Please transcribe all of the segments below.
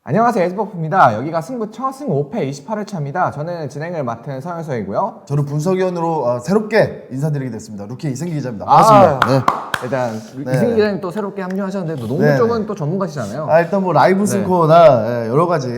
안녕하세요, 에스버프입니다. 여기가 승부 첫 승 5패 28회차입니다. 저는 진행을 맡은 서현서이고요. 저는 분석위원으로 새롭게 인사드리게 됐습니다. 루키 이승기 기자입니다. 반갑습니다. 네. 일단 네. 이승기 기자님 또 새롭게 합류하셨는데 또 농구 네. 쪽은 또 전문가시잖아요. 일단 뭐 라이브 승코나 여러 가지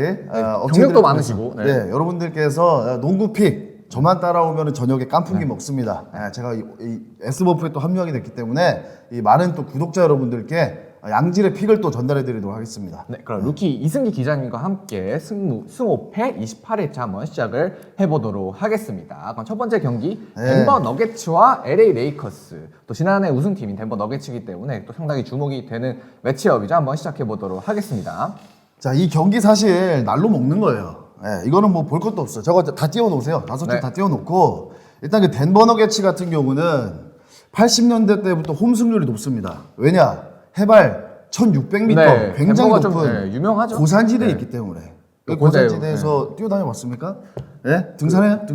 경력도 많으시고. 네. 여러분들께서 농구 픽 저만 따라오면 저녁에 깐풍기 먹습니다. 제가 이 S버프에 또 합류하게 됐기 때문에 이 많은 또 구독자 여러분들께 양질의 픽을 또 전달해드리도록 하겠습니다. 네, 그럼 루키 이승기 기자님과 함께 승5패 28회차 한번 시작을 해보도록 하겠습니다. 그럼 첫 번째 경기 덴버 너게츠와 LA 레이커스. 또 지난해 우승팀인 덴버 너게츠이기 때문에 또 상당히 주목이 되는 매치업이죠. 한번 시작해보도록 하겠습니다. 자, 이 경기 사실 날로 먹는 거예요. 이거는 뭐 볼 것도 없어요. 저거 다 띄워놓으세요. 5개 다 띄워놓고 일단 그 덴버 너게츠 같은 경우는 80년대 때부터 홈 승률이 높습니다. 왜냐? 해발 1600m 굉장히 높은 좀, 유명하죠. 고산지대에 있기 때문에. 고산지대에서 뛰어다녀 봤습니까? 네? 등산해요?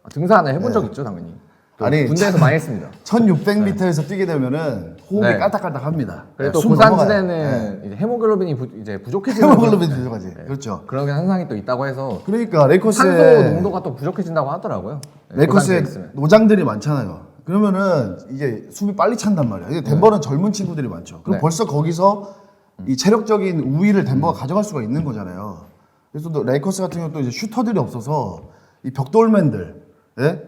등산을 해본 적 있죠, 당연히. 아니, 군대에서 많이 했습니다. 1600m에서 뛰게 되면은 호흡이 까딱까딱합니다. 그리고 또 고산지대는 이제 헤모글로빈이 이제 부족해지는 헤모글로빈 부족하지. 그렇죠. 그런 현상이 또 있다고 해서 그러니까 레이커스의 산소 농도가 또 부족해진다고 하더라고요. 레이커스에 노장들이 많잖아요. 그러면은 이게 숨이 빨리 찬단 말이야. 이게 덴버는 젊은 친구들이 많죠. 그럼 벌써 거기서 이 체력적인 우위를 덴버가 가져갈 수가 있는 거잖아요. 그래서 또 레이커스 같은 경우는 또 이제 슈터들이 없어서 이 벽돌맨들,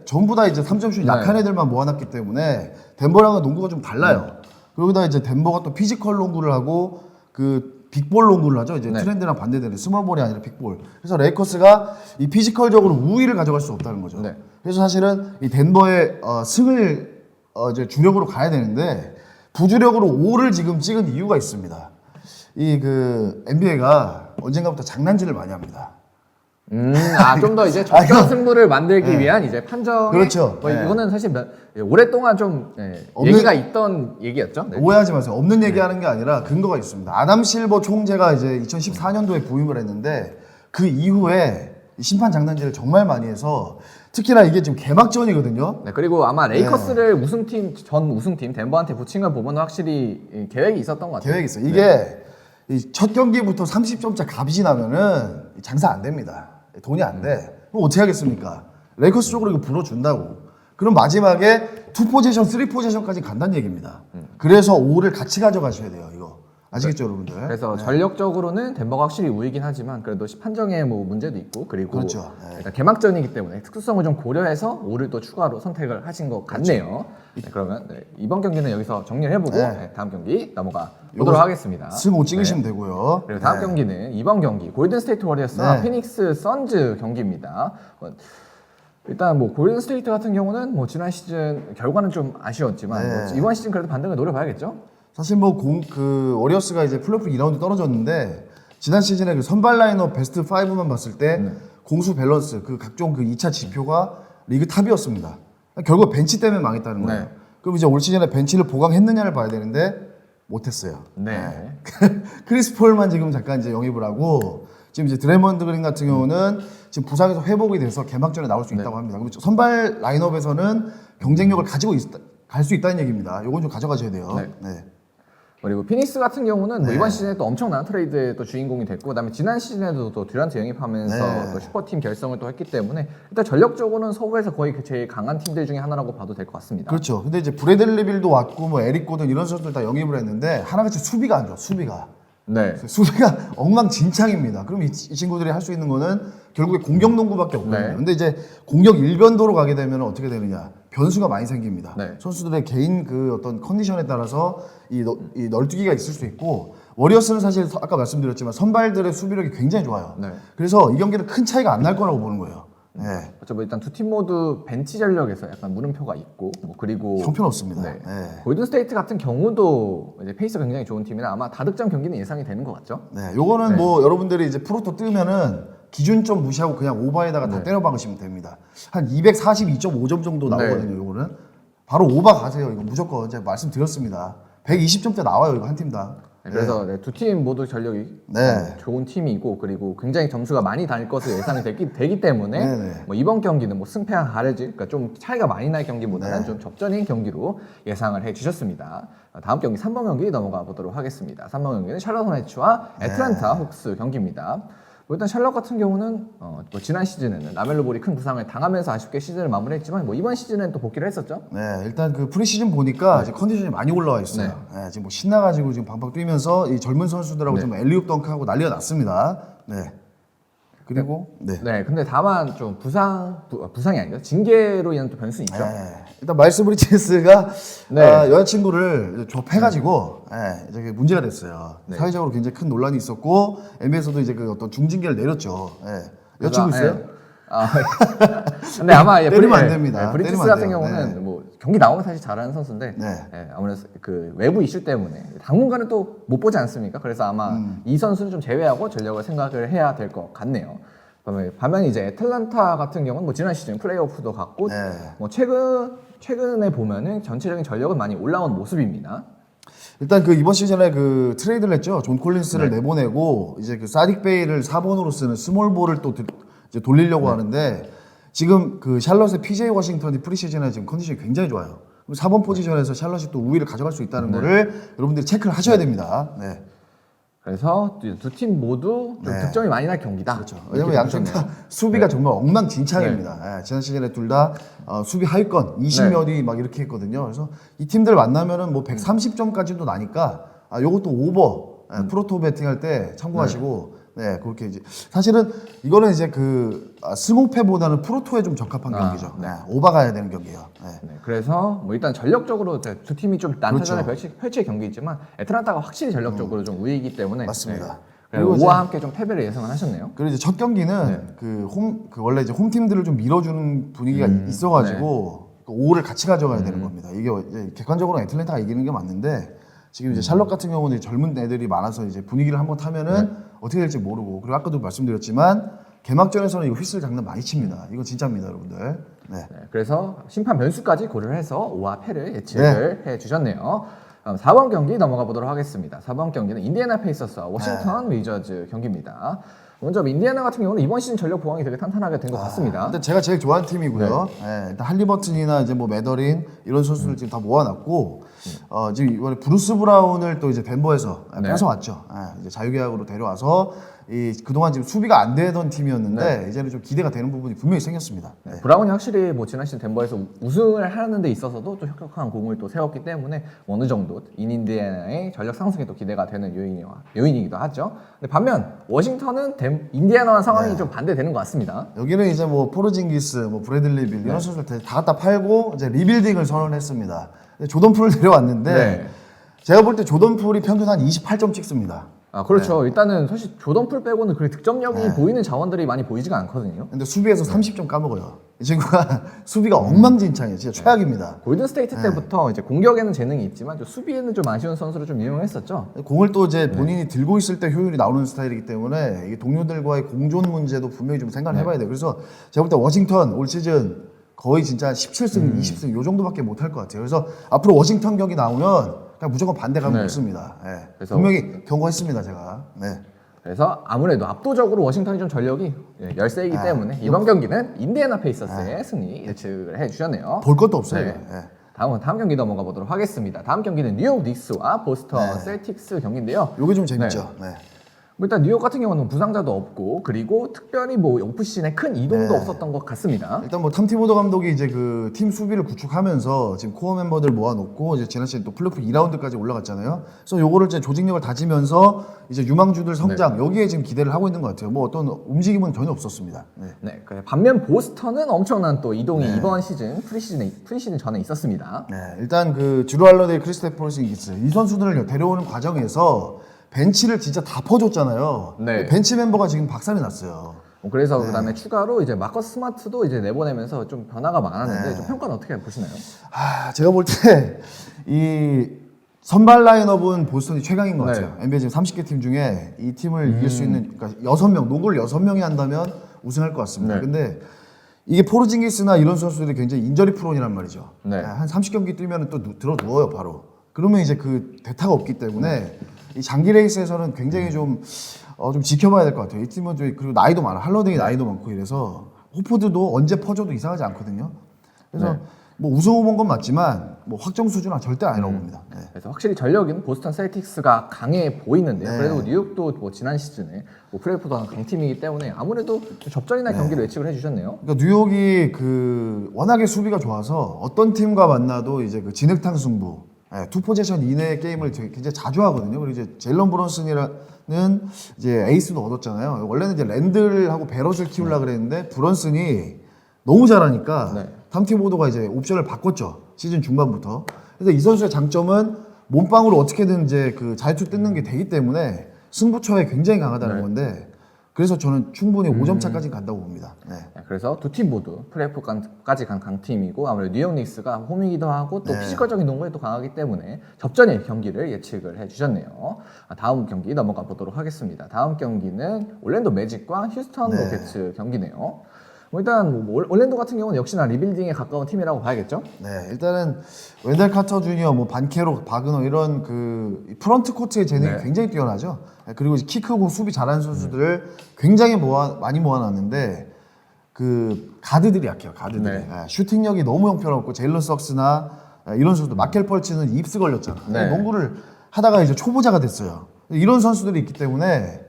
전부 다 이제 3점슛 약한 애들만 모아놨기 때문에 덴버랑은 농구가 좀 달라요. 그러다 이제 덴버가 또 피지컬 농구를 하고 그 빅볼 농구를 하죠. 이제 트렌드랑 반대되는 스몰볼이 아니라 빅볼. 그래서 레이커스가 이 피지컬적으로 우위를 가져갈 수 없다는 거죠. 그래서 사실은 이 덴버의 승을 이제 주력으로 가야 되는데 부주력으로 5를 지금 찍은 이유가 있습니다. 이 그 NBA가 언젠가부터 장난질을 많이 합니다. 좀 더 이제 적정 승부를 만들기 위한 이제 판정. 그렇죠. 이거는 사실 오랫동안 좀 얘기가 있던 얘기였죠. 오해하지 마세요. 없는 얘기하는 게 아니라 근거가 있습니다. 아담 실버 총재가 이제 2014년도에 부임을 했는데 그 이후에 심판 장난질을 정말 많이 해서 특히나 이게 지금 개막전이거든요. 그리고 아마 레이커스를 전 우승팀 덴버한테 붙인 걸 보면 확실히 계획이 있었던 것 같아요. 계획이 있어요. 이게 이 첫 경기부터 30점짜 값이 나면은 장사 안 됩니다. 돈이 안 돼. 그럼 어떻게 하겠습니까? 레이커스 쪽으로 이거 불어준다고. 그럼 마지막에 2포지션, 3포지션까지 간다는 얘기입니다. 그래서 5를 같이 가져가셔야 돼요, 이거. 아시겠죠, 여러분들? 그래서 전력적으로는 덴버가 확실히 우위긴 하지만 그래도 판정에 뭐 문제도 있고 그리고 그렇죠. 일단 개막전이기 때문에 특수성을 좀 고려해서 5를 또 추가로 선택을 하신 것 같네요. 그러면 이번 경기는 여기서 정리를 해보고 다음 경기 넘어가 보도록 하겠습니다. 승 5 찍으시면 되고요. 그리고 다음 경기는 이번 경기 골든 스테이트 워리어스와 피닉스 선즈 경기입니다. 일단 뭐 골든 스테이트 같은 경우는 뭐 지난 시즌 결과는 좀 아쉬웠지만 뭐 이번 시즌 그래도 반등을 노려봐야겠죠. 사실 뭐 워리어스가 이제 플레이오프 2라운드 떨어졌는데 지난 시즌에 그 선발 라인업 베스트 5만 봤을 때 공수 밸런스 그 각종 그 2차 지표가 리그 탑이었습니다. 결국 벤치 때문에 망했다는 거예요. 그럼 이제 올 시즌에 벤치를 보강했느냐를 봐야 되는데 못했어요. 크리스 폴만 지금 잠깐 이제 영입을 하고 지금 이제 드래먼드 그린 같은 경우는 지금 부상에서 회복이 돼서 개막전에 나올 수 있다고 합니다. 그럼 선발 라인업에서는 경쟁력을 가지고 갈 수 있다는 얘기입니다. 요건 좀 가져가셔야 돼요. 그리고 피닉스 같은 경우는 뭐 이번 시즌에 또 엄청난 트레이드의 또 주인공이 됐고 그다음에 지난 시즌에도 또 듀란트 영입하면서 또 슈퍼팀 결성을 또 했기 때문에 일단 전력적으로는 서부에서 거의 제일 강한 팀들 중에 하나라고 봐도 될 것 같습니다. 그렇죠. 근데 이제 브래들리 빌도 왔고 뭐 에릭 고든 이런 선수들 다 영입을 했는데 하나같이 수비가 안 좋아. 수비가 엉망진창입니다. 그럼 이 친구들이 할 수 있는 거는 결국에 공격 농구밖에 없거든요. 근데 이제 공격 일변도로 가게 되면 어떻게 되느냐? 변수가 많이 생깁니다. 선수들의 개인 그 어떤 컨디션에 따라서 이 널뛰기가 있을 수 있고 워리어스는 사실 아까 말씀드렸지만 선발들의 수비력이 굉장히 좋아요. 그래서 이 경기는 큰 차이가 안 날 거라고 보는 거예요. 그렇죠. 뭐 일단 두 팀 모두 벤치 전력에서 약간 물음표가 있고 뭐 그리고 형편없습니다. 골든 스테이트 같은 경우도 이제 페이스가 굉장히 좋은 팀이라 아마 다득점 경기는 예상이 되는 것 같죠. 요거는 뭐 여러분들이 이제 프로토 뜨면은 기준 점 무시하고 그냥 오버에다가 다 때려 박으시면 됩니다. 한 242.5점 정도 나오거든요. 요거는 바로 오버 가세요. 이거 무조건 제가 말씀드렸습니다. 120점대 나와요. 이거 한 팀당. 그래서 두 팀 모두 전력이 네. 좋은 팀이고 그리고 굉장히 점수가 많이 달 것으로 예상이 되기 때문에 네. 뭐 이번 경기는 뭐 승패가 가려질 그러니까 좀 차이가 많이 날 경기보다는 좀 접전인 경기로 예상을 해주셨습니다. 다음 경기 3번 경기 넘어가 보도록 하겠습니다. 3번 경기는 샬럿 호네츠와 애틀랜타 호크스 경기입니다. 뭐 일단 샬럿 같은 경우는 뭐 지난 시즌에는 라멜로 볼이 큰 부상을 당하면서 아쉽게 시즌을 마무리했지만 뭐 이번 시즌에는 또 복귀를 했었죠. 네, 일단 그 프리시즌 보니까 이제 컨디션이 많이 올라와 있어요. 네, 지금 뭐 신나가지고 지금 방방 뛰면서 이 젊은 선수들하고 좀 엘리웁 덩크하고 난리가 났습니다. 네. 그리고 네, 근데 다만 좀 부상이 아니라 징계로 인한 또 변수는 있죠. 일단 마일스 브리지스가 네. 여자친구를 접해가지고 이제 그게 문제가 됐어요. 사회적으로 굉장히 큰 논란이 있었고 NBA에서도 이제 그 어떤 중징계를 내렸죠. 여자친구 있어요? 근데 아마 때리면 안 됩니다. 브리지스 때리면 안 같은 돼요. 경우는 뭐 경기 나오면 사실 잘하는 선수인데 아무래도 그 외부 이슈 때문에 당분간은 또 못 보지 않습니까? 그래서 아마 이 선수는 좀 제외하고 전력을 생각을 해야 될 것 같네요. 반면 이제 애틀란타 같은 경우는 뭐 지난 시즌 플레이오프도 갔고 뭐 최근에 보면은 전체적인 전력은 많이 올라온 모습입니다. 일단 그 이번 시즌에 그 트레이드를 했죠. 존 콜린스를 내보내고 이제 그 사딕 베이를 4번으로 쓰는 스몰볼을 또 이제 돌리려고 하는데 지금 그 샬럿의 PJ 워싱턴이 프리시즌에 지금 컨디션이 굉장히 좋아요. 그럼 4번 포지션에서 샬럿이 또 우위를 가져갈 수 있다는 거를 여러분들이 체크를 하셔야 됩니다. 네. 그래서 두 팀 모두 좀 득점이 많이 날 경기다. 그렇죠. 왜냐면 양팀 다 수비가 정말 엉망진창입니다. 지난 시즌에 둘 다 수비 하위권 20몇이 막 이렇게 했거든요. 그래서 이 팀들 만나면은 뭐 130점까지도 나니까 요것도 오버 프로토 베팅할 때 참고하시고 그렇게 이제 사실은 이거는 이제 그 승호패보다는 프로토에 좀 적합한 경기죠. 오버 가야 되는 경기예요. 그래서 뭐 일단 전력적으로 두 팀이 좀 난타전을 펼칠 경기이지만 애틀란타가 확실히 전력적으로 좀 우위이기 때문에 맞습니다. 그리고 오와 함께 좀 패배를 예상을 하셨네요. 그리고 이제 첫 경기는 그 원래 이제 홈 팀들을 좀 밀어주는 분위기가 있어가지고 그 5를 같이 가져가야 되는 겁니다. 이게 이제 객관적으로 애틀랜타가 이기는 게 맞는데 지금 이제 샬럿 같은 경우는 이제 젊은 애들이 많아서 이제 분위기를 한번 타면은 어떻게 될지 모르고 그리고 아까도 말씀드렸지만 개막전에서는 이거 휘슬 장난 많이 칩니다. 이거 진짜입니다, 여러분들. 그래서 심판 변수까지 고려를 해서 5와 패를 예측을 해주셨네요. 4번 경기 넘어가 보도록 하겠습니다. 4번 경기는 인디애나 페이서스와 워싱턴 위저즈 경기입니다. 먼저 인디애나 같은 경우는 이번 시즌 전력 보강이 되게 탄탄하게 된 것 같습니다. 일단 제가 제일 좋아하는 팀이고요. 일단 할리버튼이나 이제 뭐 매더린 이런 선수들 지금 다 모아놨고 지금 이번에 브루스 브라운을 또 이제 덴버에서 뺏어왔죠. 이제 자유계약으로 데려와서 그동안 지금 수비가 안 되던 팀이었는데 이제는 좀 기대가 되는 부분이 분명히 생겼습니다. 브라운이 확실히 뭐 지난 시즌 덴버에서 우승을 하는 데 있어서도 또 혁혁한 공을 또 세웠기 때문에 어느 정도 인디애나의 전력 상승에 또 기대가 되는 요인이기도 하죠. 근데 반면 워싱턴은 인디애나와 상황이 좀 반대되는 것 같습니다. 여기는 이제 뭐 포르징기스, 뭐 브래들리 빌 이런 선수들 다 갖다 팔고 이제 리빌딩을 선언했습니다. 조던 풀을 데려왔는데 제가 볼 때 조던 풀이 평균 한 28점 찍습니다. 그렇죠. 일단은 사실 조던 풀 빼고는 그렇게 득점력이 보이는 자원들이 많이 보이지가 않거든요. 근데 수비에서 30점 까먹어요. 이 친구가 수비가 엉망진창이에요. 진짜 최악입니다. 골든 스테이트 때부터 이제 공격에는 재능이 있지만 좀 수비에는 좀 아쉬운 선수로 좀 유명했었죠. 공을 또 이제 본인이 들고 있을 때 효율이 나오는 스타일이기 때문에 이게 동료들과의 공존 문제도 분명히 좀 생각을 해봐야 돼요. 그래서 제가 볼 때 워싱턴 올 시즌 거의 진짜 17승, 20승 요 정도밖에 못 할 것 같아요. 그래서 앞으로 워싱턴 경기 나오면 그냥 무조건 반대 가면 없습니다. 그래서 분명히 경고했습니다, 제가. 그래서 아무래도 압도적으로 워싱턴이 좀 전력이 열세이기 때문에 이번 경기는 인디애나 페이서스의 승리 예측을 해주셨네요. 볼 것도 없어요. 다음 경기 넘어가 보도록 하겠습니다. 다음 경기는 뉴욕 닉스와 보스턴 셀틱스 경기인데요. 요게 좀 재밌죠. 뭐 일단 뉴욕 같은 경우는 부상자도 없고 그리고 특별히 뭐 오프시즌에 큰 이동도 없었던 것 같습니다. 일단 뭐 탐티보더 감독이 이제 그 팀 수비를 구축하면서 지금 코어 멤버들 모아놓고 이제 지난 시즌 또 플레이오프 2라운드까지 올라갔잖아요. 그래서 요거를 이제 조직력을 다지면서 이제 유망주들 성장 여기에 지금 기대를 하고 있는 것 같아요. 뭐 어떤 움직임은 전혀 없었습니다. 반면 보스턴은 엄청난 또 이동이 이번 시즌 프리시즌 전에 있었습니다. 일단 그 주루 할러데이, 크리스테프 포르징기스 이 선수들을 데려오는 과정에서 벤치를 진짜 다 퍼줬잖아요. 벤치 멤버가 지금 박살이 났어요. 그래서 그다음에 추가로 이제 마커스 스마트도 이제 내보내면서 좀 변화가 많았는데 좀 평가는 어떻게 보시나요? 제가 볼 때 이 선발 라인업은 보스턴이 최강인 것 같아요. NBA 지금 30개 팀 중에 이 팀을 이길 수 있는 그러니까 6명, 노골 6명이 한다면 우승할 것 같습니다. 근데 이게 포르징기스나 이런 선수들이 굉장히 인저리 프론이란 말이죠. 한 30경기 뛰면 또 들어 누워요, 바로. 그러면 이제 그 대타가 없기 때문에 이 장기 레이스에서는 굉장히 좀 지켜봐야 될 것 같아요. 이 팀은 그리고 나이도 많아. 할러데이 나이도 많고 이래서 호포드도 언제 퍼져도 이상하지 않거든요. 그래서 네. 뭐 우승 후보인 건 맞지만 뭐 확정 수준은 절대 아니라고 봅니다. 네. 그래서 확실히 전력은 보스턴 셀틱스가 강해 보이는데요. 네. 그래도 뉴욕도 뭐 지난 시즌에 뭐 플레이오프도 강팀이기 때문에 아무래도 접전이나 경기를 예측을 해주셨네요. 그러니까 뉴욕이 워낙에 수비가 좋아서 어떤 팀과 만나도 이제 그 진흙탕 승부, 투 포지션 이내의 게임을 굉장히 자주 하거든요. 그리고 이제 제일런 브런슨이라는 이제 에이스도 얻었잖아요. 원래는 이제 랜들하고 베럿을 키우려고 그랬는데 브런슨이 너무 잘하니까 네. 탐팀 보도가 이제 옵션을 바꿨죠. 시즌 중반부터. 그래서 이 선수의 장점은 몸빵으로 어떻게든 이제 그 자유투 뜯는 게 되기 때문에 승부처에 굉장히 강하다는 네. 건데 그래서 저는 충분히 5점 차까지 간다고 봅니다. 네. 그래서 두 팀 모두 플레이오프까지 간 강팀이고 아무래도 뉴욕 닉스가 홈이기도 하고 또 네. 피지컬적인 농구에 또 강하기 때문에 접전의 경기를 예측을 해주셨네요. 다음 경기 넘어가 보도록 하겠습니다. 다음 경기는 올랜도 매직과 휴스턴 네. 로켓츠 경기네요. 뭐 일단 올랜도 같은 경우는 역시나 리빌딩에 가까운 팀이라고 봐야겠죠? 네, 일단은 웬델 카터 주니어, 뭐 반케로, 바그너 이런 그 프런트 코트의 재능이 네. 굉장히 뛰어나죠. 그리고 이제 키 크고 수비 잘하는 선수들을 굉장히 많이 모아놨는데 그 가드들이 약해요. 가드들이 네. 슈팅력이 너무 형편없고 제일런 석스나 이런 선수들 마켈 펄치는 입스 걸렸잖아. 네. 농구를 하다가 이제 초보자가 됐어요. 이런 선수들이 있기 때문에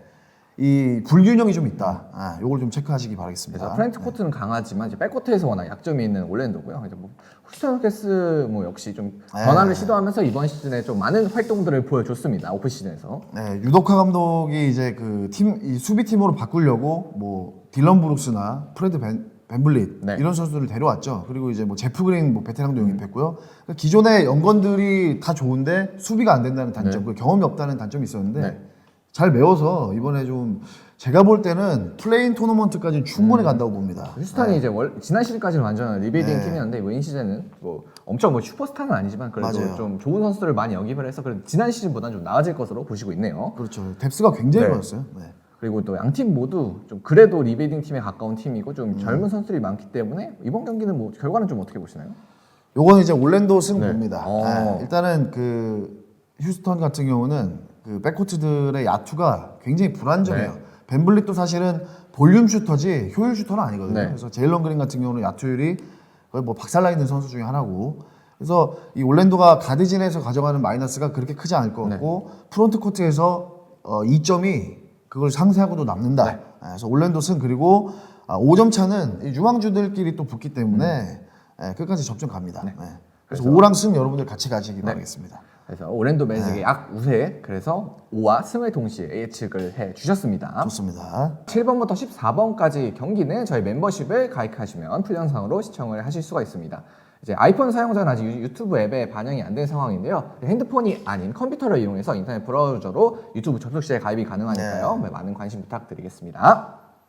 이 불균형이 좀 있다. 요걸 좀 체크하시기 바라겠습니다. 그래서 프렌트 코트는 강하지만 이제 백코트에서 워낙 약점이 있는 올랜도고요. 이제 뭐 휴스턴 로켓츠 뭐 역시 좀 변화를 시도하면서 이번 시즌에 좀 많은 활동들을 보여줬습니다. 오프 시즌에서. 네, 유도카 감독이 이제 그 이 수비팀으로 바꾸려고 뭐 딜런 브룩스나 프레드 벤블릿 네. 이런 선수들을 데려왔죠. 그리고 이제 뭐 제프 그린 뭐 베테랑도 영입했고요. 그러니까 기존의 연건들이 다 좋은데 수비가 안 된다는 단점, 그 경험이 없다는 단점이 있었는데 네. 잘 메워서 이번에 좀 제가 볼 때는 플레인 토너먼트까지는 충분히 간다고 봅니다. 휴스턴이 이제 지난 시즌까지는 완전 리빌딩 네. 팀이었는데 이번 시즌은 뭐 엄청 뭐 슈퍼스타는 아니지만 그래도 맞아요. 좀 좋은 선수들을 많이 영입을 해서 그래도 지난 시즌보다는 좀 나아질 것으로 보시고 있네요. 그렇죠. 뎁스가 굉장히 네. 좋았어요. 네. 그리고 또 양 팀 모두 좀 그래도 리빌딩 팀에 가까운 팀이고 좀 젊은 선수들이 많기 때문에 이번 경기는 뭐 결과는 좀 어떻게 보시나요? 요거는 이제 올랜도 승 네. 봅니다. 어. 일단은 그 휴스턴 같은 경우는 그 백코트들의 야투가 굉장히 불안정해요. 네. 벤블릿도 사실은 볼륨 슈터지 효율 슈터는 아니거든요. 네. 그래서 제일런 그린 같은 경우는 야투율이 거의 뭐 박살나 있는 선수 중에 하나고. 그래서 이 올랜도가 가드진에서 가져가는 마이너스가 그렇게 크지 않을 것 같고 프론트 코트에서 2점이 그걸 상쇄하고도 남는다. 네. 그래서 올랜도 승 그리고 5점 차는 이 유망주들끼리 또 붙기 때문에 끝까지 접전 갑니다. 네. 그래서 5랑 승 여러분들 같이 가시기 바라겠습니다. 그래서 올랜도 매직의 약 우세 그래서 5와 승을 동시에 예측을 해 주셨습니다. 좋습니다. 7번부터 14번까지 경기는 저희 멤버십을 가입하시면 풀 영상으로 시청을 하실 수가 있습니다. 이제 아이폰 사용자는 아직 유튜브 앱에 반영이 안 된 상황인데요. 핸드폰이 아닌 컴퓨터를 이용해서 인터넷 브라우저로 유튜브 접속 시에 가입이 가능하니까요. 많은 관심 부탁드리겠습니다.